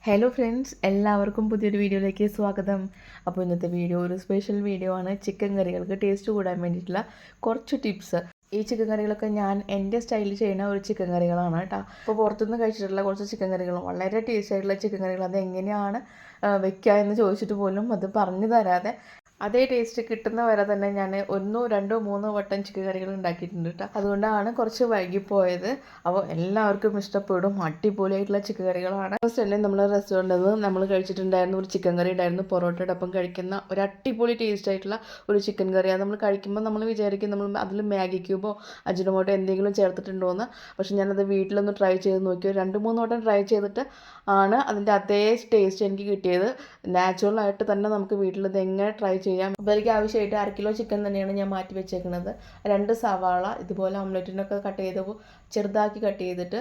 Hello friends, എല്ലാവർക്കും പുതിയൊരു വീഡിയോയിലേക്ക് സ്വാഗതം. അപ്പോൾ ഇന്നത്തെ വീഡിയോ ഒരു സ്പെഷ്യൽ വീഡിയോ ആണ്. ചിക്കൻ കറികൾക്ക് ടേസ്റ്റ് കൂടാൻ വേണ്ടിയിട്ടുള്ള കുറച്ച് ടിപ്സ്. ഈ ചിക്കൻ കറികളൊക്കെ ഞാൻ എൻ്റെ സ്റ്റൈലിൽ ചെയ്യുന്ന ഒരു ചിക്കൻ കറികളാണ് കേട്ടോ. അപ്പോൾ പുറത്തുനിന്ന് കഴിച്ചിട്ടുള്ള കുറച്ച് ചിക്കൻ കറികളും വളരെ ടേസ്റ്റ് ആയിട്ടുള്ള ചിക്കൻ കറികൾ അത് എങ്ങനെയാണ് വെക്കുക എന്ന് ചോദിച്ചിട്ട് പോലും അത് പറഞ്ഞു തരാതെ അതേ ടേസ്റ്റ് കിട്ടുന്ന വരെ തന്നെ ഞാൻ 1, 2, 3 വട്ടം ചിക്കൻ കറികൾ ഉണ്ടാക്കിയിട്ടുണ്ട് കേട്ടോ. അതുകൊണ്ടാണ് കുറച്ച് വൈകിപ്പോയത്. അപ്പോൾ എല്ലാവർക്കും ഇഷ്ടപ്പെടും. അടിപൊളിയായിട്ടുള്ള ചിക്കൻ കറികളാണ്. ഫസ്റ്റ് തന്നെ നമ്മൾ റെസ്റ്റോറൻറ്റിൽ നിന്ന് നമ്മൾ കഴിച്ചിട്ടുണ്ടായിരുന്ന ഒരു ചിക്കൻ കറി ഉണ്ടായിരുന്നു. പൊറോട്ടയുടെ ഒപ്പം കഴിക്കുന്ന ഒരു അടിപൊളി ടേസ്റ്റ് ആയിട്ടുള്ള ഒരു ചിക്കൻ കറി. അത് നമ്മൾ കഴിക്കുമ്പോൾ നമ്മൾ വിചാരിക്കും നമ്മൾ അതിൽ മാഗി ക്യൂബോ അജിനോമോട്ടോ എന്തെങ്കിലും ചേർത്തിട്ടുണ്ടോ എന്ന്. പക്ഷെ ഞാനത് വീട്ടിലൊന്ന് ട്രൈ ചെയ്ത് നോക്കി. 2-3 വട്ടം ട്രൈ ചെയ്തിട്ട് ആണ് അതിൻ്റെ അതേ ടേസ്റ്റ് എനിക്ക് കിട്ടിയത്. നാച്ചുറലായിട്ട് തന്നെ നമുക്ക് വീട്ടിൽ ഇത് എങ്ങനെ ട്രൈ ചെയ്യാം. അപ്പോൾ എനിക്ക് ആവശ്യമായിട്ട് 1/2 കിലോ ചിക്കൻ തന്നെയാണ് ഞാൻ മാറ്റി വെച്ചേക്കുന്നത്. 2 സവാള ഇതുപോലെ ഓംലെറ്റിനൊക്കെ കട്ട് ചെയ്ത് ചെറുതാക്കി കട്ട് ചെയ്തിട്ട്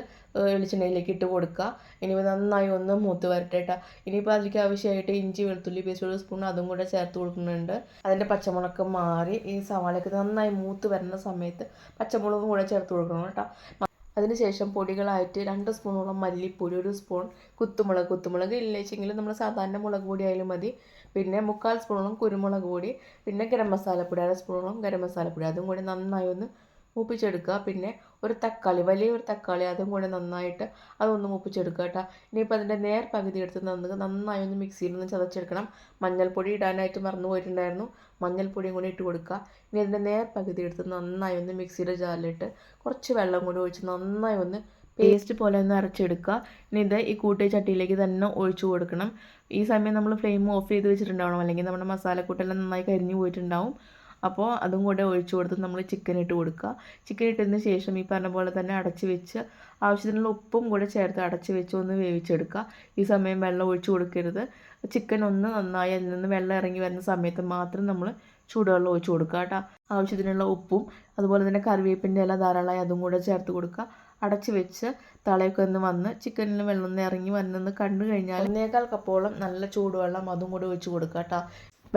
വെളിച്ചെണ്ണയിലേക്ക് ഇട്ട് കൊടുക്കുക. ഇനിയിപ്പോൾ നന്നായി ഒന്ന് മൂത്ത് വരട്ടെ കേട്ടോ. ഇനിയിപ്പോൾ അതിലേക്ക് ആവശ്യമായിട്ട് ഇഞ്ചി വെളുത്തുള്ളി പേസ്റ്റ് 1 സ്പൂൺ അതും കൂടെ ചേർത്ത് കൊടുക്കുന്നുണ്ട്. അതിൻ്റെ പച്ചമുളക് മാറി ഈ സവാളയൊക്കെ നന്നായി മൂത്ത് വരുന്ന സമയത്ത് പച്ചമുളകും കൂടെ ചേർത്ത് കൊടുക്കണം കേട്ടോ. അതിനുശേഷം പൊടികളായിട്ട് 2 സ്പൂണോളം മല്ലിപ്പൊടി, 1 സ്പൂൺ കുത്തുമുളക് ഇല്ലേച്ചെങ്കിൽ നമ്മൾ സാധാരണ മുളക് പൊടി ആയാലും മതി. പിന്നെ 3/4 സ്പൂണോളം കുരുമുളക് പൊടി, പിന്നെ ഗരം മസാലപ്പൊടി 1/2 സ്പൂണോളം ഗരം മസാലപ്പൊടി അതും കൂടി നന്നായി ഒന്ന് മൂപ്പിച്ചെടുക്കുക. പിന്നെ ഒരു തക്കാളി, വലിയൊരു തക്കാളി അതും കൂടെ നന്നായിട്ട് അതൊന്ന് മൂപ്പിച്ചെടുക്കുക കേട്ടോ. ഇനിയിപ്പോൾ അതിൻ്റെ പകുതി എടുത്ത് നന്നായി ഒന്ന് മിക്സിയിൽ ഒന്ന് ചതച്ചെടുക്കണം. മഞ്ഞൾപ്പൊടി ഇടാനായിട്ട് മറന്നു പോയിട്ടുണ്ടായിരുന്നു. മഞ്ഞൾപ്പൊടിയും കൂടി ഇട്ട് കൊടുക്കുക. ഇനി അതിൻ്റെ പകുതി എടുത്ത് നന്നായി ഒന്ന് മിക്സിയുടെ ജാറിലിട്ട് കുറച്ച് വെള്ളം കൂടി ഒഴിച്ച് നന്നായി ഒന്ന് പേസ്റ്റ് പോലെ ഒന്ന് അരച്ചെടുക്കുക. ഇനി ഇത് ഈ കൂട്ടിയ ചട്ടിയിലേക്ക് തന്നെ ഒഴിച്ചു കൊടുക്കണം. ഈ സമയം നമ്മൾ ഫ്ലെയിം ഓഫ് ചെയ്ത് വെച്ചിട്ടുണ്ടാവണം, അല്ലെങ്കിൽ നമ്മുടെ മസാലക്കൂട്ടെല്ലാം നന്നായി കരിഞ്ഞു പോയിട്ടുണ്ടാവും. അപ്പോൾ അതും കൂടെ ഒഴിച്ചു കൊടുത്ത് നമ്മൾ ചിക്കൻ ഇട്ട് കൊടുക്കുക. ചിക്കൻ ഇട്ടതിന് ശേഷം ഈ പറഞ്ഞ പോലെ തന്നെ അടച്ച് വെച്ച് ആവശ്യത്തിനുള്ള ഉപ്പും കൂടെ ചേർത്ത് അടച്ച് വെച്ച് ഒന്ന് വേവിച്ചെടുക്കുക. ഈ സമയം വെള്ളം ഒഴിച്ചു കൊടുക്കരുത്. ചിക്കൻ ഒന്ന് നന്നായി അതിൽ നിന്ന് വെള്ളം ഇറങ്ങി വരുന്ന സമയത്ത് മാത്രം നമ്മൾ ചൂടുവെള്ളം ഒഴിച്ചു കൊടുക്കുക കേട്ടോ. ആവശ്യത്തിനുള്ള ഉപ്പും അതുപോലെ തന്നെ കറിവേപ്പിൻ്റെ ഇല ധാരാളമായി അതും കൂടെ ചേർത്ത് കൊടുക്കുക. അടച്ച് വെച്ച് തളയൊക്കെ ഒന്ന് വന്ന് ചിക്കനിൽ വെള്ളം ഒന്ന് ഇറങ്ങി വന്നെന്ന് കണ്ടു കഴിഞ്ഞാൽ 1/4 കപ്പോളം നല്ല ചൂടുവെള്ളം അതും കൂടി ഒഴിച്ച് കൊടുക്കുക കേട്ടോ.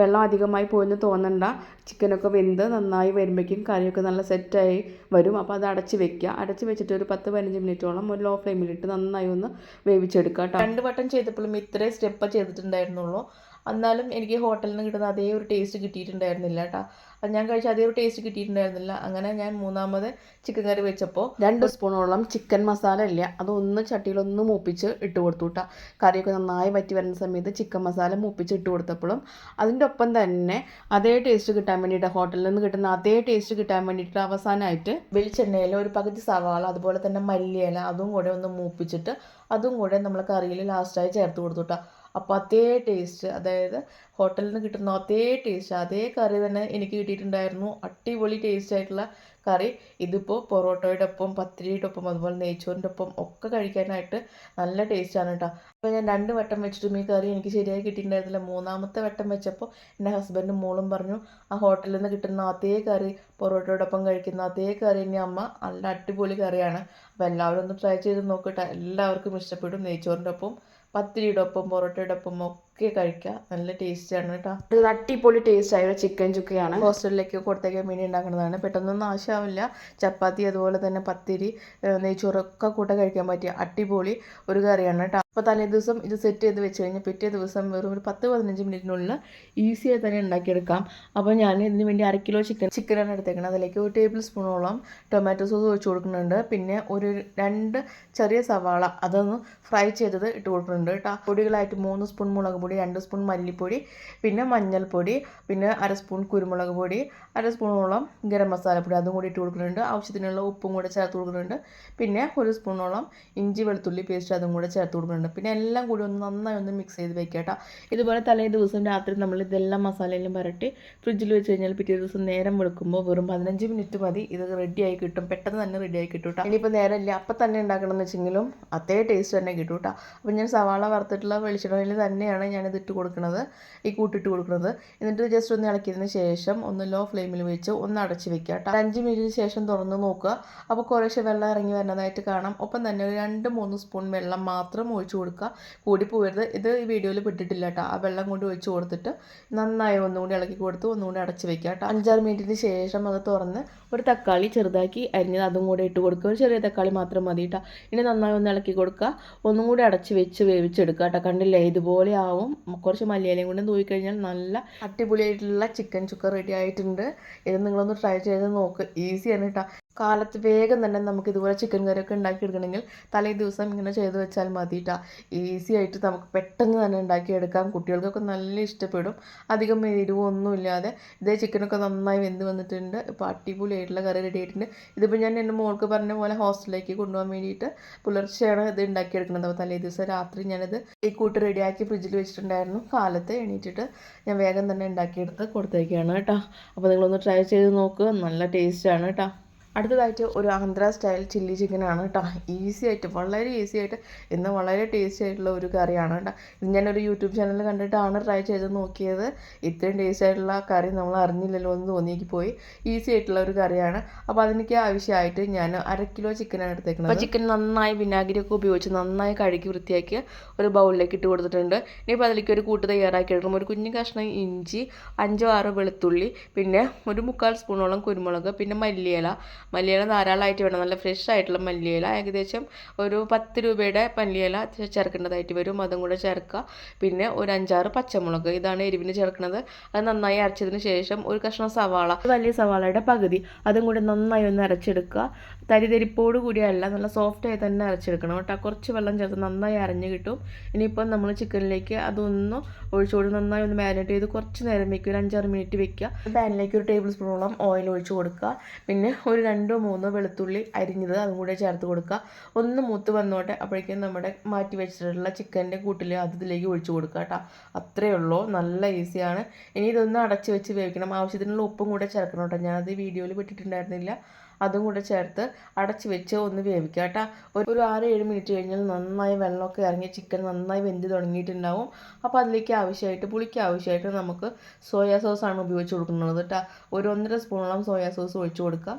വെള്ളം അധികമായി പോയെന്ന് തോന്നണ്ട. ചിക്കനൊക്കെ വെന്ത് നന്നായി വരുമ്പോഴേക്കും കറിയൊക്കെ നല്ല സെറ്റായി വരും. അപ്പോൾ അത് അടച്ച് വെക്കുക. അടച്ച് വെച്ചിട്ട് ഒരു 10-15 മിനിറ്റോളം ഒരു ലോ ഫ്ലെയിമിലിട്ട് നന്നായി ഒന്ന് വേവിച്ചെടുക്കുക കേട്ടോ. 2 വട്ടം ചെയ്തപ്പോഴും ഇത്രയും സ്റ്റെപ്പ് ചെയ്തിട്ടുണ്ടായിരുന്നുള്ളൂ. എന്നാലും എനിക്ക് ഹോട്ടലിൽ നിന്ന് കിട്ടുന്ന അതേ ഒരു ടേസ്റ്റ് കിട്ടിയിട്ടുണ്ടായിരുന്നില്ല കേട്ടോ. അത് ഞാൻ കഴിച്ച അതേ ഒരു ടേസ്റ്റ് കിട്ടിയിട്ടുണ്ടായിരുന്നില്ല. അങ്ങനെ ഞാൻ 3ാമത് ചിക്കൻ കറി വെച്ചപ്പോൾ 2 സ്പൂണോളം ചിക്കൻ മസാല ഇല്ല അതൊന്ന് ചട്ടിയിലൊന്ന് മൂപ്പിച്ച് ഇട്ട് കൊടുത്തു കേട്ടോ. കറിയൊക്കെ നന്നായി വറ്റി വരുന്ന സമയത്ത് ചിക്കൻ മസാല മൂപ്പിച്ച് ഇട്ട് കൊടുത്തപ്പോഴും അതിൻ്റെ ഒപ്പം തന്നെ അതേ ടേസ്റ്റ് കിട്ടാൻ വേണ്ടിയിട്ട്, ഹോട്ടലിൽ നിന്ന് കിട്ടുന്ന അതേ ടേസ്റ്റ് കിട്ടാൻ വേണ്ടിയിട്ട് അവസാനമായിട്ട് വെളിച്ചെണ്ണയിൽ ഒരു പകുതി സവാള അതുപോലെ തന്നെ മല്ലിയില അതും കൂടെ ഒന്ന് മൂപ്പിച്ചിട്ട് അതും കൂടെ നമ്മൾ കറിയിൽ ലാസ്റ്റായി ചേർത്ത് കൊടുത്തു കേട്ടോ. അപ്പോൾ അതേ ടേസ്റ്റ്, അതായത് ഹോട്ടലിൽ നിന്ന് കിട്ടുന്ന അതേ ടേസ്റ്റ് അതേ കറി തന്നെ എനിക്ക് കിട്ടിയിട്ടുണ്ടായിരുന്നു. അടിപൊളി ടേസ്റ്റ് ആയിട്ടുള്ള കറി. ഇതിപ്പോൾ പൊറോട്ടയുടെ ഒപ്പം പത്തിരിയുടെ ഒപ്പം അതുപോലെ നെയ്ച്ചോറിൻ്റെ ഒപ്പം ഒക്കെ കഴിക്കാനായിട്ട് നല്ല ടേസ്റ്റാണ് കേട്ടോ. അപ്പോൾ ഞാൻ 2 വട്ടം വെച്ചിട്ടും ഈ കറി എനിക്ക് ശരിയായി കിട്ടിയിട്ടുണ്ടായിരുന്നില്ല. 3ാമത്തെ വട്ടം വെച്ചപ്പോൾ എൻ്റെ ഹസ്ബൻഡും മോളും പറഞ്ഞു ആ ഹോട്ടലിൽ നിന്ന് കിട്ടുന്ന അതേ കറി, പൊറോട്ടയോടൊപ്പം കഴിക്കുന്ന അതേ കറി തന്നെ അമ്മ, നല്ല അടിപൊളി കറിയാണ്. അപ്പോൾ എല്ലാവരും ഒന്ന് ട്രൈ ചെയ്ത് നോക്കട്ടെ. എല്ലാവർക്കും ഇഷ്ടപ്പെടും. നെയ്ച്ചോറിൻ്റെ ഒപ്പം പത്തിരിയുടെ ഒപ്പം പൊറോട്ടയുടെ ഒപ്പം ഒക്കെ കഴിക്കുക. നല്ല ടേസ്റ്റാണ് കേട്ടോ. ഇത് അടിപൊളി ടേസ്റ്റായ ചിക്കൻ ചുക്കയാണ്. ഹോസ്റ്റലിലേക്ക് കൊടുത്തേക്കാൻ വേണ്ടി ഉണ്ടാക്കുന്നതാണ്. പെട്ടെന്നൊന്നും ആവശ്യമാവില്ല. ചപ്പാത്തി അതുപോലെ തന്നെ പത്തിരി നെയ്ച്ചോറൊക്കെ കൂടെ കഴിക്കാൻ പറ്റിയ അടിപൊളി ഒരു കറിയാണ് കേട്ടോ. അപ്പോൾ തലേ ദിവസം ഇത് സെറ്റ് ചെയ്ത് വെച്ച് കഴിഞ്ഞാൽ പിറ്റേ ദിവസം വെറും ഒരു 10-15 മിനിറ്റിനുള്ളിൽ ഈസിയായി തന്നെ ഉണ്ടാക്കിയെടുക്കാം. അപ്പോൾ ഞാൻ ഇതിന് വേണ്ടി 1/2 കിലോ ചിക്കനാണ് എടുത്തേക്കുന്നത്. അതിലേക്ക് 1 ടേബിൾ സ്പൂണോളം ടൊമാറ്റോ സോസ് ഒഴിച്ച് കൊടുക്കുന്നുണ്ട്. പിന്നെ ഒരു 2 ചെറിയ സവാള അതൊന്ന് ഫ്രൈ ചെയ്തത് ഇട്ട് കൊടുക്കുന്നുണ്ട് കേട്ടോ. പൊടികളായിട്ട് 3 സ്പൂൺ മുളക് പൊടി, 2 സ്പൂൺ മല്ലിപ്പൊടി, പിന്നെ മഞ്ഞൾപ്പൊടി, പിന്നെ 1/2 സ്പൂൺ കുരുമുളക് പൊടി, 1/2 സ്പൂണോളം ഗരം മസാലപ്പൊടി അതും കൂടി ഇട്ട് കൊടുക്കുന്നുണ്ട്. ആവശ്യത്തിനുള്ള ഉപ്പും കൂടെ ചേർത്ത് കൊടുക്കുന്നുണ്ട്. പിന്നെ 1 സ്പൂണോളം ഇഞ്ചി വെളുത്തുള്ളി പേസ്റ്റ് അതും കൂടെ ചേർത്ത് കൊടുക്കുന്നുണ്ട്. പിന്നെ എല്ലാം കൂടി ഒന്ന് നന്നായി ഒന്ന് മിക്സ് ചെയ്ത് വെക്കുക കേട്ടോ. ഇതുപോലെ തലേ ദിവസം രാത്രി നമ്മൾ ഇതെല്ലാം മസാലയെല്ലാം പുരട്ടി ഫ്രിഡ്ജിൽ വെച്ച് കഴിഞ്ഞാൽ പിറ്റേ ദിവസം നേരം വെളുക്കുമ്പോൾ വെറും 15 മിനിറ്റ് മതി ഇത് റെഡിയായി കിട്ടും. പെട്ടെന്ന് തന്നെ റെഡിയായി കിട്ടും കേട്ടോ. ഇനിയിപ്പോൾ നേരമില്ല അപ്പം തന്നെ ഉണ്ടാക്കണം എന്ന് വെച്ചെങ്കിലും അതേ ടേസ്റ്റ് തന്നെ കിട്ടും കേട്ടോ. അപ്പോൾ ഞാൻ സവാള വറുത്തിട്ടുള്ള വെളിച്ചെണ്ണയിൽ തന്നെയാണ് ഞാനിത് ഇട്ട് കൊടുക്കുന്നത്, ഈ കൂട്ടിട്ട് കൊടുക്കുന്നത്. എന്നിട്ട് ജസ്റ്റ് ഒന്ന് ഇളക്കിയതിന് ശേഷം ഒന്ന് ലോ ഫ്ലെയിമിൽ വെച്ച് ഒന്ന് അടച്ച് വെക്കുക കേട്ടോ. 5 മിനിറ്റിന് ശേഷം തുറന്ന് നോക്കുക. അപ്പോൾ കുറേശ്ശെ വെള്ളം ഇറങ്ങി വരുന്നതായിട്ട് കാണാം. ഒപ്പം തന്നെ ഒരു 2-3 സ്പൂൺ വെള്ളം മാത്രം ഒഴിച്ച് കൊടുക്കുക, കൂടി പോകരുത്. ഇത് ഈ വീഡിയോയിൽ പെട്ടിട്ടില്ല കേട്ടോ. ആ വെള്ളം കൊണ്ട് ഒഴിച്ച് കൊടുത്തിട്ട് നന്നായി ഒന്നുകൂടി ഇളക്കി കൊടുത്ത് ഒന്നുകൂടി അടച്ച് വെക്കുക കേട്ടോ. 5-6 മിനിറ്റിന് ശേഷം അത് തുറന്ന് ഒരു തക്കാളി ചെറുതാക്കി അരിഞ്ഞത് അതും കൂടെ ഇട്ട് കൊടുക്കുക. ഒരു ചെറിയ തക്കാളി മാത്രം മതി കേട്ടോ. ഇനി നന്നായി ഒന്ന് ഇളക്കി കൊടുക്കുക, ഒന്നും കൂടി അടച്ച് വെച്ച് വേവിച്ചെടുക്കുക കേട്ടോ. കണ്ടില്ലേ, ഇതുപോലെ ആവും. കുറച്ച് മല്ലിയിലയും കൊണ്ട് തൂയി കഴിഞ്ഞാൽ നല്ല അടിപൊളിയായിട്ടുള്ള ചിക്കൻ ചുക്ക റെഡി ആയിട്ടുണ്ട്. ഇത് നിങ്ങളൊന്ന് ട്രൈ ചെയ്ത് നോക്ക്, ഈസിയാണ് കേട്ടോ. കാലത്ത് വേഗം തന്നെ നമുക്ക് ഇതുപോലെ ചിക്കൻ കറിയൊക്കെ ഉണ്ടാക്കിയെടുക്കണമെങ്കിൽ തലേ ദിവസം ഇങ്ങനെ ചെയ്ത് വെച്ചാൽ മതി കേട്ടോ. ഈസി ആയിട്ട് നമുക്ക് പെട്ടെന്ന് തന്നെ ഉണ്ടാക്കിയെടുക്കാം. കുട്ടികൾക്കൊക്കെ നല്ല ഇഷ്ടപ്പെടും. അധികം എരിവൊന്നുമില്ലാതെ ഇതേ ചിക്കനൊക്കെ നന്നായി വെന്ത് വന്നിട്ടുണ്ട്. ഇപ്പോൾ അടിപൊളിയായിട്ടുള്ള കറി റെഡി ആയിട്ടുണ്ട്. ഇതിപ്പോൾ ഞാൻ എൻ്റെ മോൾക്ക് പറഞ്ഞ പോലെ ഹോസ്റ്റലിലേക്ക് കൊണ്ടുപോകാൻ വേണ്ടിയിട്ട് പുലർച്ചെയാണ് ഇത് ഉണ്ടാക്കിയെടുക്കുന്നത്. അപ്പോൾ തലേ ദിവസം രാത്രി ഞാനിത് ഈ കൂട്ട് റെഡിയാക്കി ഫ്രിഡ്ജിൽ വെച്ചിട്ടുണ്ടായിരുന്നു. കാലത്ത് എണീറ്റിട്ട് ഞാൻ വേഗം തന്നെ ഉണ്ടാക്കിയെടുത്ത് കൊടുത്തേക്കാണ് കേട്ടോ. അപ്പോൾ നിങ്ങളൊന്ന് ട്രൈ ചെയ്ത് നോക്കുക, നല്ല ടേസ്റ്റാണ് കേട്ടോ. അടുത്തതായിട്ട് ഒരു ആന്ധ്ര സ്റ്റൈൽ ചില്ലി ചിക്കനാണ് കേട്ടോ. ഈസി ആയിട്ട്, വളരെ ഈസി ആയിട്ട്, ഇന്ന് വളരെ ടേസ്റ്റി ആയിട്ടുള്ള ഒരു കറിയാണ് കേട്ടോ. ഇത് ഞാനൊരു യൂട്യൂബ് ചാനൽ കണ്ടിട്ടാണ് ട്രൈ ചെയ്ത് നോക്കിയത്. ഇത്രയും ടേസ്റ്റി ആയിട്ടുള്ള കറി നമ്മൾ അറിഞ്ഞില്ലല്ലോ എന്ന് തോന്നിയേക്ക് പോയി. ഈസി ആയിട്ടുള്ള ഒരു കറിയാണ്. അപ്പോൾ അതിനൊക്കെ ആവശ്യമായിട്ട് ഞാൻ 1/2 കിലോ ചിക്കനാണ് എടുത്തേക്കുന്നത്. അപ്പോൾ ചിക്കൻ നന്നായി വിനാഗിരിയൊക്കെ ഉപയോഗിച്ച് നന്നായി കഴുകി വൃത്തിയാക്കി ഒരു ബൗളിലേക്ക് ഇട്ട് കൊടുത്തിട്ടുണ്ട്. ഇനിയിപ്പോൾ അതിലേക്ക് ഒരു കൂട്ട് തയ്യാറാക്കി എടുക്കണം. ഒരു കുഞ്ഞു കഷ്ണം ഇഞ്ചി, 5-6 വെളുത്തുള്ളി, പിന്നെ ഒരു 3/4 സ്പൂണോളം കുരുമുളക്, പിന്നെ മല്ലിയില ധാരാളമായിട്ട് വേണം. നല്ല ഫ്രഷ് ആയിട്ടുള്ള മല്ലിയില, ഏകദേശം ഒരു 10 രൂപയുടെ മല്ലിയില ചേർക്കേണ്ടതായിട്ട് വരും. അതും കൂടെ ചേർക്കുക. പിന്നെ ഒരു 5-6 പച്ചമുളക്, ഇതാണ് എരിവിന് ചേർക്കുന്നത്. അത് നന്നായി അരച്ചതിന് ശേഷം ഒരു കഷ്ണം സവാള, വലിയ സവാളയുടെ പകുതി, അതും കൂടെ നന്നായി ഒന്ന് അരച്ചെടുക്കുക. തരിതരിപ്പോട് കൂടിയല്ല, നല്ല സോഫ്റ്റായി തന്നെ അരച്ചെടുക്കണം കേട്ടോ. കുറച്ച് വെള്ളം ചേർത്ത് നന്നായി അരഞ്ഞ് കിട്ടും. ഇനിയിപ്പം നമ്മൾ ചിക്കനിലേക്ക് അതൊന്ന് ഒഴിച്ചുകൊണ്ട് നന്നായി ഒന്ന് മാരിനേറ്റ് ചെയ്ത് കുറച്ച് നേരം വെക്കുക, ഒരു 5-6 മിനിറ്റ് വെക്കുക. പാനിലേക്ക് ഒരു ടേബിൾ സ്പൂണോളം ഓയിൽ ഒഴിച്ച് കൊടുക്കുക. പിന്നെ ഒരു 2-3 വെളുത്തുള്ളി അരിഞ്ഞത് അതും കൂടെ ചേർത്ത് കൊടുക്കുക. ഒന്ന് മൂത്ത് വന്നോട്ടെ. അപ്പോഴേക്കും നമ്മുടെ മാറ്റി വെച്ചിട്ടുള്ള ചിക്കൻ്റെ കൂട്ടിൽ അതിലേക്ക് ഒഴിച്ച് കൊടുക്കുക കേട്ടോ. അത്രയേ ഉള്ളൂ, നല്ല ഈസിയാണ്. ഇനി ഇതൊന്ന് അടച്ച് വെച്ച് വേവിക്കണം. ആവശ്യത്തിനുള്ള ഉപ്പും കൂടെ ചേർക്കണം കേട്ടോ. ഞാനത് വീഡിയോയിൽ വിട്ടിട്ടുണ്ടായിരുന്നില്ല. അതും കൂടെ ചേർത്ത് അടച്ച് വെച്ച് ഒന്ന് വേവിക്കുക കേട്ടോ. ഒരു 6-7 മിനിറ്റ് കഴിഞ്ഞാൽ നന്നായി വെള്ളമൊക്കെ ഇറങ്ങി ചിക്കൻ നന്നായി വെന്ത് തുടങ്ങിയിട്ടുണ്ടാവും. അപ്പോൾ അതിലേക്ക് ആവശ്യമായിട്ട്, പുളിക്ക് ആവശ്യമായിട്ട് നമുക്ക് സോയാ സോസാണ് ഉപയോഗിച്ച് കൊടുക്കുന്നത് കേട്ടോ. ഒരു 1.5 സ്പൂണോളം സോയാ സോസ് ഒഴിച്ച് കൊടുക്കുക.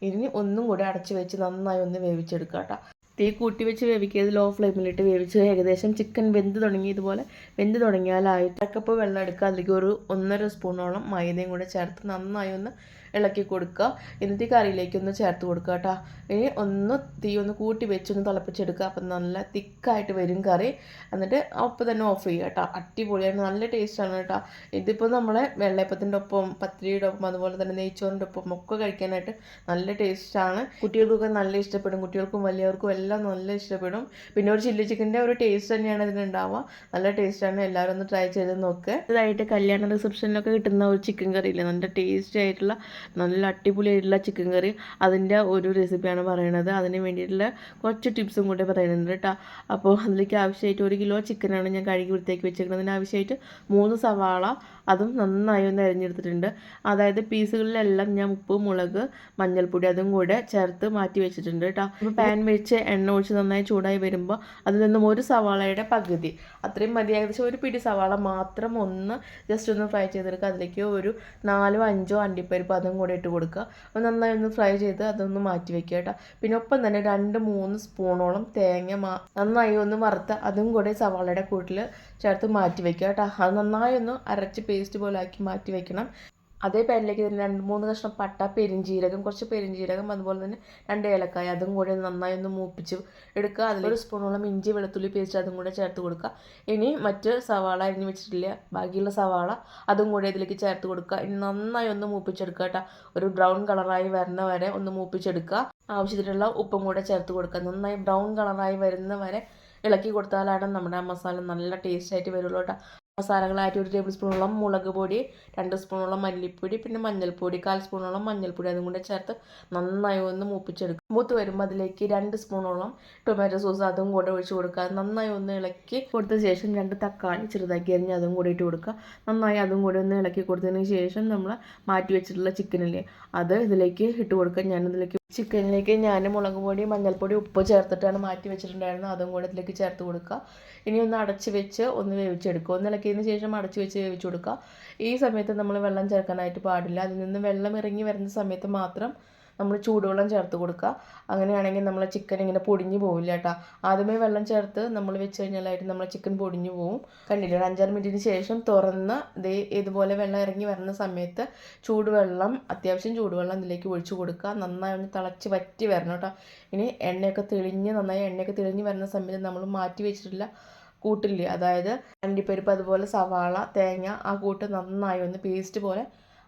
ഇനി ഒന്നും കൂടെ അടച്ച് വെച്ച് നന്നായി ഒന്ന് വേവിച്ചെടുക്കുക കേട്ടോ. തീ കൂട്ടി വെച്ച് വേവിക്കരുത്, ലോ ഫ്ലെയിമിലിട്ട് വേവിച്ച് ഏകദേശം ചിക്കൻ വെന്ത് തുടങ്ങി ഇതുപോലെ വെന്ത് തുടങ്ങിയാലായിട്ട് 1 കപ്പ് വെള്ളം എടുക്കുക. അതിലേക്ക് ഒരു 1.5 സ്പൂണോളം മൈദയും കൂടെ ചേർത്ത് നന്നായി ഒന്ന് ഇളക്കി കൊടുക്കുക. എന്നിട്ട് കറിയിലേക്ക് ഒന്ന് ചേർത്ത് കൊടുക്കുക കേട്ടോ. ഇനി തീ ഒന്ന് കൂട്ടി വെച്ചൊന്ന് തിളപ്പിച്ചെടുക്കുക. അപ്പം നല്ല തിക്കായിട്ട് വരും കറി. എന്നിട്ട് ഒപ്പം തന്നെ ഓഫ് ചെയ്യുക കേട്ടോ. അടിപൊളിയാണ്, നല്ല ടേസ്റ്റാണ് കേട്ടോ. ഇതിപ്പോൾ നമ്മളെ വെള്ളയപ്പത്തിൻ്റെ ഒപ്പം, പത്തിരിയുടെ ഒപ്പം, അതുപോലെ തന്നെ നെയ്ച്ചോറിൻ്റെ ഒപ്പം ഒക്കെ കഴിക്കാനായിട്ട് നല്ല ടേസ്റ്റാണ്. കുട്ടികൾക്കൊക്കെ നല്ല ഇഷ്ടപ്പെടും. കുട്ടികൾക്കും വലിയവർക്കും എല്ലാം നല്ല ഇഷ്ടപ്പെടും. പിന്നെ ഒരു ചില്ലി ചിക്കൻ്റെ ഒരു ടേസ്റ്റ് തന്നെയാണ് ഇതിനുണ്ടാവുക. നല്ല ടേസ്റ്റാണ്, എല്ലാവരും ഒന്ന് ട്രൈ ചെയ്ത് നോക്കുക. ഇതായിട്ട് കല്യാണ റിസപ്ഷനിലൊക്കെ കിട്ടുന്ന ഒരു ചിക്കൻ കറിയില്ലേ, നല്ല ടേസ്റ്റി ആയിട്ടുള്ള നല്ല അടിപൊളിയായിട്ടുള്ള ചിക്കൻ കറി, അതിൻ്റെ ഒരു റെസിപ്പിയാണ് പറയുന്നത്. അതിന് വേണ്ടിയിട്ടുള്ള കുറച്ച് ടിപ്സും കൂടെ പറയുന്നുണ്ട് കേട്ടോ. അപ്പോൾ അതിലേക്ക് ആവശ്യമായിട്ട് 1 കിലോ ചിക്കനാണ് ഞാൻ കഴുകി വൃത്തിയാക്കി വെച്ചേക്കുന്നത്. അതിന് ആവശ്യമായിട്ട് 3 സവാള, അതും നന്നായി ഒന്ന് അരിഞ്ഞെടുത്തിട്ടുണ്ട്. അതായത് പീസുകളിലെല്ലാം ഞാൻ ഉപ്പ്, മുളക്, മഞ്ഞൾപ്പൊടി അതും കൂടെ ചേർത്ത് മാറ്റി വെച്ചിട്ടുണ്ട് കേട്ടോ. അപ്പോൾ പാൻ വെച്ച് എണ്ണ ഒഴിച്ച് നന്നായി ചൂടായി വരുമ്പോൾ അതിൽ നിന്നും 1 സവാളയുടെ പകുതി, അത്രയും മതി, ഏകദേശം 1 പിടി സവാള മാത്രം ഒന്ന് ജസ്റ്റ് ഒന്ന് ഫ്രൈ ചെയ്തെടുക്കുക. അതിലേക്ക് ഒരു 4-5 അണ്ടിപ്പരിപ്പ് അതും കൂടെ ഇട്ട് കൊടുക്കുക. അപ്പോൾ നന്നായി ഒന്ന് ഫ്രൈ ചെയ്ത് അതൊന്ന് മാറ്റി വെക്കുക കേട്ടോ. പിന്നെ ഒപ്പം തന്നെ 2-3 സ്പൂണോളം തേങ്ങ നന്നായി ഒന്ന് വറുത്ത് അതും കൂടെ സവാളയുടെ കൂട്ടിൽ ചേർത്ത് മാറ്റി വെക്കുക കേട്ടോ. അത് നന്നായി ഒന്ന് അരച്ച് പേസ്റ്റ് പോലെ ആക്കി മാറ്റി വെക്കണം. അതേ പാനിലേക്ക് തന്നെ 2-3 കഷ്ണം പട്ട, പെരിഞ്ജീരകം, കുറച്ച് പെരിഞ്ജീരകം, അതുപോലെ തന്നെ 2 ഏലക്കായ അതും കൂടെ നന്നായി ഒന്ന് മൂപ്പിച്ച് എടുക്കുക. അതിലൊരു സ്പൂണോളം ഇഞ്ചി വെളുത്തുള്ളി പേസ്റ്റ് അതും കൂടെ ചേർത്ത് കൊടുക്കുക. ഇനി മറ്റ് സവാള അരിഞ്ഞ് വെച്ചിട്ടില്ല, ബാക്കിയുള്ള സവാള അതും കൂടെ ഇതിലേക്ക് ചേർത്ത് കൊടുക്കുക. ഇനി നന്നായി ഒന്ന് മൂപ്പിച്ചെടുക്കുക കേട്ടോ. ഒരു ബ്രൗൺ കളറായി വരുന്ന വരെ ഒന്ന് മൂപ്പിച്ചെടുക്കുക. ആവശ്യത്തിനുള്ള ഉപ്പും കൂടെ ചേർത്ത് കൊടുക്കുക. നന്നായി ബ്രൗൺ കളറായി വരുന്ന വരെ ഇളക്കി കൊടുത്താലാണ് നമ്മുടെ മസാല നല്ല ടേസ്റ്റ് ആയിട്ട് വരുള്ളൂ കേട്ടോ. മസാലകളായിട്ട് 1 ടേബിൾ സ്പൂണോളം മുളക് പൊടി, 2 സ്പൂണോളം മല്ലിപ്പൊടി, പിന്നെ മഞ്ഞൾപ്പൊടി, 1/4 സ്പൂണോളം മഞ്ഞൾപ്പൊടി അതും കൂടെ ചേർത്ത് നന്നായി ഒന്ന് മൂപ്പിച്ചെടുക്കും. മൂത്ത് വരുമ്പോൾ അതിലേക്ക് 2 സ്പൂണോളം ടൊമാറ്റോ സോസ് അതും കൂടെ ഒഴിച്ച് കൊടുക്കുക. നന്നായി ഒന്ന് ഇളക്കി കൊടുത്ത ശേഷം 2 തക്കാളി ചെറുതാക്കി അരിഞ്ഞ് അതും കൂടെ ഇട്ട് കൊടുക്കുക. നന്നായി അതും കൂടെ ഒന്ന് ഇളക്കി കൊടുത്തതിന് ശേഷം നമ്മൾ മാറ്റി വെച്ചിട്ടുള്ള ചിക്കനില്ലേ അത് ഇതിലേക്ക് ഇട്ട് കൊടുക്കുക. ഞാനിതിലേക്ക് ചിക്കനിലേക്ക് ഞാൻ മുളക് പൊടി മഞ്ഞൾപ്പൊടി ഉപ്പ് ചേർത്തിട്ടാണ് മാറ്റി വെച്ചിട്ടുണ്ടായിരുന്നത്. അതും കൂടെ ഇതിലേക്ക് ചേർത്ത് കൊടുക്കുക. ഇനി ഒന്ന് അടച്ച് വെച്ച് ഒന്ന് വേവിച്ചെടുക്കുക. ഒന്ന് ഇളക്കിയതിന് ശേഷം അടച്ച് വെച്ച് വേവിച്ച് കൊടുക്കുക. ഈ സമയത്ത് നമ്മൾ വെള്ളം ചേർക്കാനായിട്ട് പാടില്ല. അതിൽ നിന്ന് വെള്ളം ഇറങ്ങി വരുന്ന സമയത്ത് മാത്രം നമ്മൾ ചൂടുവെള്ളം ചേർത്ത് കൊടുക്കുക. അങ്ങനെയാണെങ്കിൽ നമ്മളെ ചിക്കൻ ഇങ്ങനെ പൊടിഞ്ഞു പോവില്ല കേട്ടോ. ആദ്യമേ വെള്ളം ചേർത്ത് നമ്മൾ വെച്ച് കഴിഞ്ഞാലായിട്ട് നമ്മളെ ചിക്കൻ പൊടിഞ്ഞു പോവും. കണ്ടില്ലേ, ഒരു 5-6 മിനിറ്റിന് ശേഷം തുറന്ന് ഇതുപോലെ വെള്ളം ഇറങ്ങി വരുന്ന സമയത്ത് ചൂടുവെള്ളം, അത്യാവശ്യം ചൂടുവെള്ളം ഇതിലേക്ക് ഒഴിച്ചു കൊടുക്കുക. നന്നായി ഒന്ന് തിളച്ച് വറ്റി വരണം കേട്ടോ. ഇനി നന്നായി എണ്ണയൊക്കെ തെളിഞ്ഞ് വരുന്ന സമയത്ത് നമ്മൾ മാറ്റി വെച്ചിട്ടുള്ള കൂട്ടില്ലേ, അതായത് അണ്ടിപ്പരിപ്പ് അതുപോലെ സവാള തേങ്ങ, ആ കൂട്ട് നന്നായി ഒന്ന് പേസ്റ്റ് പോലെ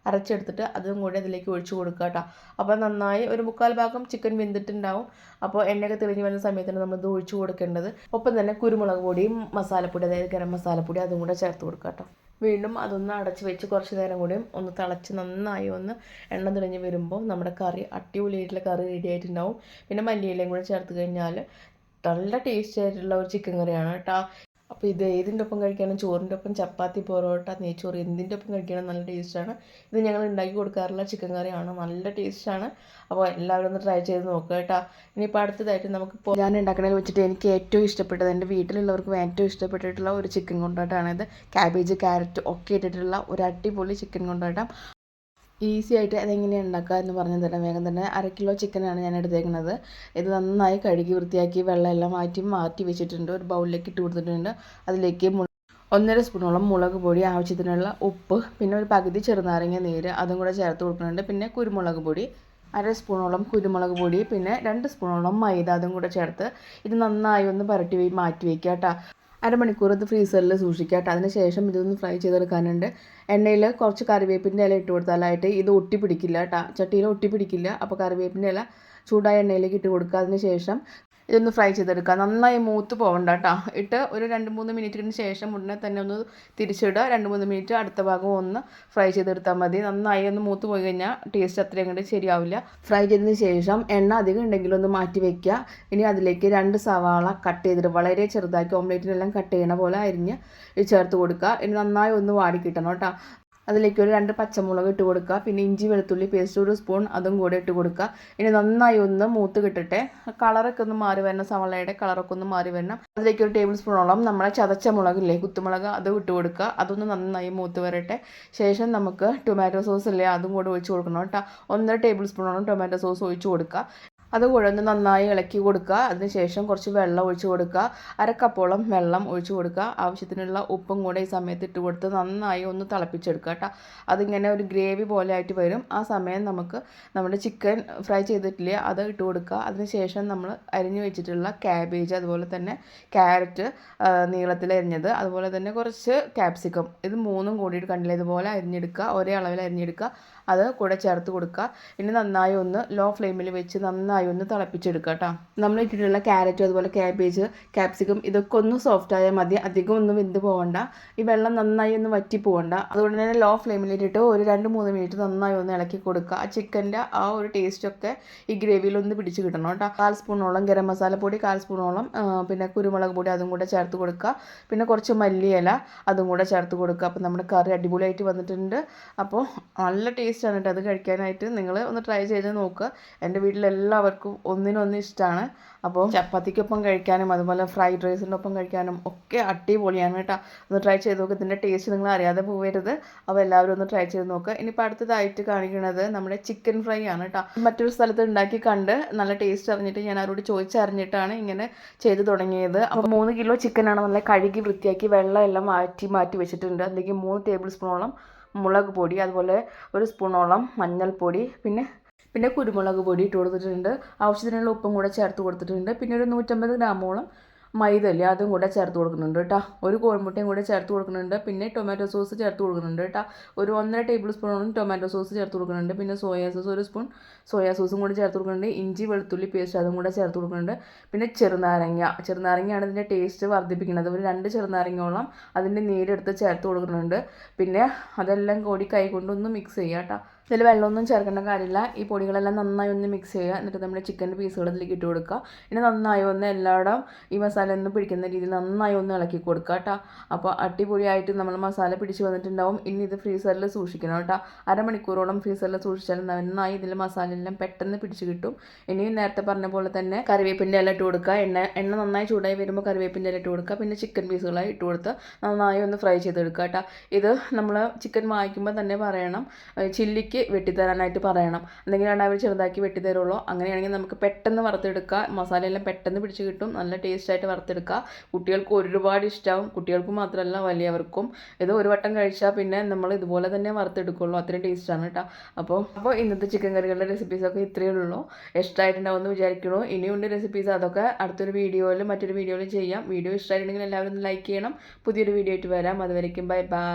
അരച്ചെടുത്തിട്ട് അതും കൂടെ ഇതിലേക്ക് ഒഴിച്ചു കൊടുക്കുക കേട്ടോ. അപ്പോൾ നന്നായി ഒരു 3/4 ഭാഗം ചിക്കൻ വെന്തിട്ടുണ്ടാവും. അപ്പോൾ എണ്ണയൊക്കെ തെളിഞ്ഞ് വരുന്ന സമയത്താണ് നമ്മളിത് ഒഴിച്ചു കൊടുക്കേണ്ടത്. ഒപ്പം തന്നെ കുരുമുളക് പൊടിയും മസാലപ്പൊടി, അതായത് ഗരം മസാലപ്പൊടി, അതും കൂടെ ചേർത്ത് കൊടുക്കുക കേട്ടോ. വീണ്ടും അതൊന്ന് അടച്ച് വെച്ച് കുറച്ച് നേരം കൂടിയും ഒന്ന് തിളച്ച് നന്നായി ഒന്ന് എണ്ണ തെളിഞ്ഞ് വരുമ്പോൾ നമ്മുടെ കറി, അടിപൊളിയായിട്ടുള്ള കറി റെഡി ആയിട്ടുണ്ടാവും. പിന്നെ മല്ലിയിലയും കൂടെ ചേർത്ത് കഴിഞ്ഞാൽ നല്ല ടേസ്റ്റി ആയിട്ടുള്ള ഒരു ചിക്കൻ കറിയാണ് കേട്ടോ. അപ്പോൾ ഇത് ഏതിൻ്റെ ഒപ്പം കഴിക്കാനും, ചോറിൻ്റെ ഒപ്പം, ചപ്പാത്തി, പൊറോട്ട, നെയ്ച്ചോറ് എന്തിൻ്റെ ഒപ്പം കഴിക്കാനും നല്ല ടേസ്റ്റാണ്. ഇത് ഞങ്ങൾ ഉണ്ടാക്കി കൊടുക്കാറുള്ള ചിക്കൻ കറിയാണ്, നല്ല ടേസ്റ്റാണ്. അപ്പോൾ എല്ലാവരും ഒന്ന് ട്രൈ ചെയ്ത് നോക്കുക കേട്ടോ. ഇനിയിപ്പോൾ അടുത്തതായിട്ട് നമുക്കിപ്പോൾ ഞാൻ ഉണ്ടാക്കണതിൽ വെച്ചിട്ട് എനിക്ക് ഏറ്റവും ഇഷ്ടപ്പെട്ടത്, എൻ്റെ വീട്ടിലുള്ളവർക്ക് ഏറ്റവും ഇഷ്ടപ്പെട്ടിട്ടുള്ള ഒരു ചിക്കൻ കൊണ്ടാട്ടമാണിത്. ക്യാബേജ്, ക്യാരറ്റ് ഒക്കെ ഇട്ടിട്ടുള്ള ഒരു അടിപൊളി ചിക്കൻ കൊണ്ടാട്ടം. ഈസി ആയിട്ട് അതെങ്ങനെയാണ് ഉണ്ടാക്കുക എന്ന് പറഞ്ഞു തരാം. വേഗം തന്നെ 1/2 കിലോ ചിക്കനാണ് ഞാൻ എടുത്തേക്കുന്നത്. ഇത് നന്നായി കഴുകി വൃത്തിയാക്കി വെള്ളമെല്ലാം മാറ്റി വെച്ചിട്ടുണ്ട്. ഒരു ബൗളിലേക്ക് ഇട്ട് കൊടുത്തിട്ടുണ്ട്. അതിലേക്ക് 1.5 സ്പൂണോളം മുളക് പൊടി, ആവശ്യത്തിനുള്ള ഉപ്പ്, പിന്നെ ഒരു പകുതി ചെറുനാരങ്ങ നീര് അതും കൂടെ ചേർത്ത് കൊടുക്കുന്നുണ്ട്. പിന്നെ കുരുമുളക് പൊടി, 1/2 സ്പൂണോളം കുരുമുളക് പൊടി, പിന്നെ 2 സ്പൂണോളം മൈദ അതും കൂടെ ചേർത്ത് ഇത് നന്നായി ഒന്ന് പുരട്ടി മാറ്റി വയ്ക്കുക കേട്ടോ. 1/2 മണിക്കൂർ ഇത് ഫ്രീസറിൽ സൂക്ഷിക്കുക കേട്ടോ. അതിന് ശേഷം ഇതൊന്ന് ഫ്രൈ ചെയ്തെടുക്കാനുണ്ട്. എണ്ണയിൽ കുറച്ച് കറിവേപ്പിൻ്റെ ഇല ഇട്ട് കൊടുത്താലായിട്ട് ഇത് ഒട്ടിപ്പിടിക്കില്ല കേട്ടോ, ചട്ടിയിൽ ഒട്ടിപ്പിടിക്കില്ല. അപ്പോൾ കറിവേപ്പിൻ്റെ ഇല ചൂടായ എണ്ണയിലേക്ക് ഇട്ട് കൊടുക്കുക. അതിന് ശേഷം ഇതൊന്ന് ഫ്രൈ ചെയ്തെടുക്കുക. നന്നായി മൂത്ത് പോകണ്ട കേട്ടോ. ഇട്ട് ഒരു 2-3 മിനിറ്റിന് ശേഷം ഉടനെ തന്നെ ഒന്ന് തിരിച്ചിടുക. 2-3 മിനിറ്റ് അടുത്ത ഭാഗം ഒന്ന് ഫ്രൈ ചെയ്തെടുത്താൽ മതി. നന്നായി ഒന്ന് മൂത്ത് പോയി കഴിഞ്ഞാൽ ടേസ്റ്റ് അത്രയും കണ്ട് ശരിയാവില്ല. ഫ്രൈ ചെയ്തതിന് ശേഷം എണ്ണ അധികം ഉണ്ടെങ്കിൽ ഒന്ന് മാറ്റി വയ്ക്കുക. ഇനി അതിലേക്ക് 2 സവാള കട്ട് ചെയ്തിട്ട് വളരെ ചെറുതാക്കി ഓംലേറ്റിനെല്ലാം കട്ട് ചെയ്യണ പോലെ അരിഞ്ഞ് ചേർത്ത് കൊടുക്കുക. ഇനി നന്നായി ഒന്ന് വാടി കിട്ടണം കേട്ടോ. അതിലേക്ക് ഒരു 2 പച്ചമുളക് ഇട്ട് കൊടുക്കുക. പിന്നെ ഇഞ്ചി വെളുത്തുള്ളി പേസ്റ്റ് 1 സ്പൂൺ അതും കൂടെ ഇട്ട് കൊടുക്കുക. ഇനി നന്നായി ഒന്ന് മൂത്ത് കിട്ടട്ടെ. കളറൊക്കെ ഒന്ന് മാറി വരണം, സവാളയുടെ കളറൊക്കെ ഒന്ന് മാറി വരണം. അതിലേക്ക് ഒരു ടേബിൾ സ്പൂണോളം നമ്മളെ ചതച്ച മുളകില്ലേ, കുത്തുമുളക്, അത് ഇട്ട് കൊടുക്കുക. അതൊന്ന് നന്നായി മൂത്ത് വരട്ടെ. ശേഷം നമുക്ക് ടൊമാറ്റോ സോസ് ഇല്ലേ, അതും കൂടെ ഒഴിച്ച് കൊടുക്കണം കേട്ടോ. 1.5 ടേബിൾ സ്പൂണോളം ടൊമാറ്റോ സോസ് ഒഴിച്ച് കൊടുക്കുക. അത് കുഴന്ന് നന്നായി ഇളക്കി കൊടുക്കുക. അതിനുശേഷം കുറച്ച് വെള്ളം ഒഴിച്ച് കൊടുക്കുക. 1/2 കപ്പോളം വെള്ളം ഒഴിച്ച് കൊടുക്കുക. ആവശ്യത്തിനുള്ള ഉപ്പും കൂടെ ഈ സമയത്ത് ഇട്ട് കൊടുത്ത് നന്നായി ഒന്ന് തിളപ്പിച്ചെടുക്കുക കേട്ടോ. അതിങ്ങനെ ഒരു ഗ്രേവി പോലെ ആയിട്ട് വരും. ആ സമയം നമുക്ക് നമ്മുടെ ചിക്കൻ ഫ്രൈ ചെയ്തിട്ടില്ലേ, അത് ഇട്ട് കൊടുക്കുക. അതിനുശേഷം നമ്മൾ അരിഞ്ഞു വെച്ചിട്ടുള്ള ക്യാബേജ്, അതുപോലെ തന്നെ ക്യാരറ്റ് നീളത്തിൽ അരിഞ്ഞത്, അതുപോലെ തന്നെ കുറച്ച് ക്യാപ്സിക്കം, ഇത് 3ഉം കൂടിയിട്ട് കണ്ടില്ല ഇതുപോലെ അരിഞ്ഞെടുക്കുക. ഒരേ അളവിൽ അരിഞ്ഞെടുക്കുക. അത് കൂടെ ചേർത്ത് കൊടുക്കുക. ഇനി നന്നായി ഒന്ന് ലോ ഫ്ലെയിമിൽ വെച്ച് നന്നായി ഒന്ന് തിളപ്പിച്ചെടുക്കുക കേട്ടോ. നമ്മൾ ഇട്ടിട്ടുള്ള ക്യാരറ്റ്, അതുപോലെ ക്യാബേജ്, ക്യാപ്സിക്കം ഇതൊക്കെ ഒന്ന് സോഫ്റ്റ് ആയാൽ മതി. അധികം ഒന്നും വെന്ത് പോകണ്ട. ഈ വെള്ളം നന്നായി ഒന്ന് വറ്റി പോകണ്ട. അതുകൊണ്ട് തന്നെ ലോ ഫ്ലെയിമിലിട്ടിട്ട് ഒരു 2-3 മിനിറ്റ് നന്നായി ഒന്ന് ഇളക്കി കൊടുക്കുക. ആ ചിക്കൻ്റെ ആ ഒരു ടേസ്റ്റൊക്കെ ഈ ഗ്രേവിയിലൊന്ന് പിടിച്ച് കിട്ടണം കേട്ടോ. 1/4 സ്പൂണോളം ഗരം മസാലപ്പൊടി, 1/4 സ്പൂണോളം പിന്നെ കുരുമുളക് പൊടി അതും കൂടെ ചേർത്ത് കൊടുക്കുക. പിന്നെ കുറച്ച് മല്ലിയില അതും കൂടെ ചേർത്ത് കൊടുക്കുക. അപ്പോൾ നമ്മുടെ കറി അടിപൊളിയായിട്ട് വന്നിട്ടുണ്ട്. അപ്പോൾ നല്ല ടേസ്റ്റാണ് കേട്ടോ. അത് കഴിക്കാനായിട്ട് നിങ്ങൾ ഒന്ന് ട്രൈ ചെയ്ത് നോക്കുക. എൻ്റെ വീട്ടിലെല്ലാവർക്കും ഒന്നിനൊന്ന് ഇഷ്ടമാണ്. അപ്പോൾ ചപ്പാത്തിക്കൊപ്പം കഴിക്കാനും അതുപോലെ ഫ്രൈഡ് റൈസിൻ്റെ ഒപ്പം കഴിക്കാനും ഒക്കെ അടിപൊളിയാണ് കേട്ടോ. ഒന്ന് ട്രൈ ചെയ്ത് നോക്കുക. ഇതിൻ്റെ ടേസ്റ്റ് നിങ്ങൾ അറിയാതെ പോകരുത്. അപ്പോൾ എല്ലാവരും ഒന്ന് ട്രൈ ചെയ്ത് നോക്കുക. ഇനിയിപ്പോൾ അടുത്തതായിട്ട് കാണിക്കുന്നത് നമ്മുടെ ചിക്കൻ ഫ്രൈ ആണ് കേട്ടോ. മറ്റൊരു സ്ഥലത്ത് ഉണ്ടാക്കി കണ്ട് നല്ല ടേസ്റ്റ് അറിഞ്ഞിട്ട് ഞാൻ അവരോട് ചോദിച്ചറിഞ്ഞിട്ടാണ് ഇങ്ങനെ ചെയ്ത് തുടങ്ങിയത്. അപ്പോൾ 3 കിലോ ചിക്കനാണ് നല്ല കഴുകി വൃത്തിയാക്കി വെള്ളം എല്ലാം മാറ്റി വെച്ചിട്ടുണ്ട്. അതിലേക്ക് 3 ടേബിൾ സ്പൂണോളം മുളക് പൊടി, അതുപോലെ 1 സ്പൂണോളം മഞ്ഞൾപ്പൊടി, പിന്നെ കുരുമുളക് പൊടി ഇട്ട് കൊടുത്തിട്ടുണ്ട്. ആവശ്യത്തിനുള്ള ഉപ്പും കൂടെ ചേർത്ത് കൊടുത്തിട്ടുണ്ട്. പിന്നെ ഒരു 150 ഗ്രാമോളം മൈദ ഇല്ലേ, അതും കൂടെ ചേർത്ത് കൊടുക്കുന്നുണ്ട് കേട്ടോ. ഒരു കോഴിമുട്ടയും കൂടെ ചേർത്ത് കൊടുക്കുന്നുണ്ട്. പിന്നെ ടൊമാറ്റോ സോസ് ചേർത്ത് കൊടുക്കുന്നുണ്ട് കേട്ടോ. ഒരു 1.5 ടേബിൾ സ്പൂണോളം ടൊമാറ്റോ സോസ് ചേർത്ത് കൊടുക്കുന്നുണ്ട്. പിന്നെ സോയാ സോസ് 1 സ്പൂൺ സോയാ സോസും കൂടെ ചേർത്ത് കൊടുക്കുന്നുണ്ട്. ഇഞ്ചി വെളുത്തുള്ളി പേസ്റ്റ് അതും കൂടെ ചേർത്ത് കൊടുക്കുന്നുണ്ട്. പിന്നെ ചെറുനാരങ്ങയാണ് ഇതിൻ്റെ ടേസ്റ്റ് വർദ്ധിപ്പിക്കുന്നത്. ഒരു 2 ചെറുനാരങ്ങയോളം അതിൻ്റെ നീരെടുത്ത് ചേർത്ത് കൊടുക്കുന്നുണ്ട്. പിന്നെ അതെല്ലാം കൂടി കൈ കൊണ്ടൊന്ന് മിക്സ് ചെയ്യുക കേട്ടോ. ഇതിൽ വെള്ളമൊന്നും ചേർക്കേണ്ട കാര്യമില്ല. ഈ പൊടികളെല്ലാം നന്നായി ഒന്ന് മിക്സ് ചെയ്യുക. എന്നിട്ട് നമ്മുടെ ചിക്കൻ്റെ പീസുകൾ ഇതിലേക്ക് ഇട്ട് കൊടുക്കുക. ഇനി നന്നായി ഒന്ന് എല്ലായിടം ഈ മസാല ഒന്ന് പിടിക്കുന്ന രീതിയിൽ നന്നായി ഒന്ന് ഇളക്കി കൊടുക്കുക കേട്ടോ. അപ്പോൾ അടിപൊളിയായിട്ട് നമ്മൾ മസാല പിടിച്ച് വന്നിട്ടുണ്ടാവും. ഇനി ഇത് ഫ്രീസറിൽ സൂക്ഷിക്കണം കേട്ടോ. അരമണിക്കൂറോളം ഫ്രീസറിൽ സൂക്ഷിച്ചാൽ നന്നായി ഇതിൽ മസാലയെല്ലാം പെട്ടെന്ന് പിടിച്ച് കിട്ടും. ഇനി നേരത്തെ പറഞ്ഞ പോലെ തന്നെ കറിവേപ്പിൻ്റെ ഇല ഇട്ട് കൊടുക്കുക. എണ്ണ നന്നായി ചൂടായി വരുമ്പോൾ കറിവേപ്പിൻ്റെ ഇല ഇട്ട് കൊടുക്കുക. പിന്നെ ചിക്കൻ പീസുകളായി ഇട്ട് കൊടുത്ത് നന്നായി ഒന്ന് ഫ്രൈ ചെയ്തെടുക്കുക കേട്ടോ. ഇത് നമ്മൾ ചിക്കൻ വാങ്ങിക്കുമ്പോൾ തന്നെ പറയണം, ചില്ലിക്ക് വെട്ടിത്തരാനായിട്ട് പറയണം. എന്തെങ്കിലാണ് അവർ ചെറുതാക്കി വെട്ടിത്തരുള്ളൂ. അങ്ങനെയാണെങ്കിൽ നമുക്ക് പെട്ടെന്ന് വറുത്തെടുക്കുക. മസാലയെല്ലാം പെട്ടെന്ന് പിടിച്ച് കിട്ടും. നല്ല ടേസ്റ്റായിട്ട് വറുത്തെടുക്കുക. കുട്ടികൾക്ക് ഒരുപാട് ഇഷ്ടമാവും. കുട്ടികൾക്ക് മാത്രമല്ല വലിയവർക്കും. ഇത് ഒരു വട്ടം കഴിച്ചാൽ പിന്നെ നമ്മൾ ഇതുപോലെ തന്നെ വറുത്തെടുക്കുള്ളൂ. അത്രയും ടേസ്റ്റാണ് കേട്ടോ. അപ്പോൾ ഇന്നത്തെ ചിക്കൻ കറികളുടെ റെസിപ്പീസൊക്കെ ഇത്രയേ ഉള്ളൂ. ഇഷ്ടമായിട്ടുണ്ടാവുമെന്ന് വിചാരിക്കണു. ഇനിയുണ്ട് റെസിപ്പീസ്. അതൊക്കെ അടുത്തൊരു വീഡിയോയിലും മറ്റൊരു വീഡിയോയിലും ചെയ്യാം. വീഡിയോ ഇഷ്ടമായിട്ടുണ്ടെങ്കിൽ എല്ലാവരും ഒന്ന് ലൈക്ക് ചെയ്യണം. പുതിയൊരു വീഡിയോ ആയിട്ട് വരാം. അതുവരേക്കും ബൈ ബൈ.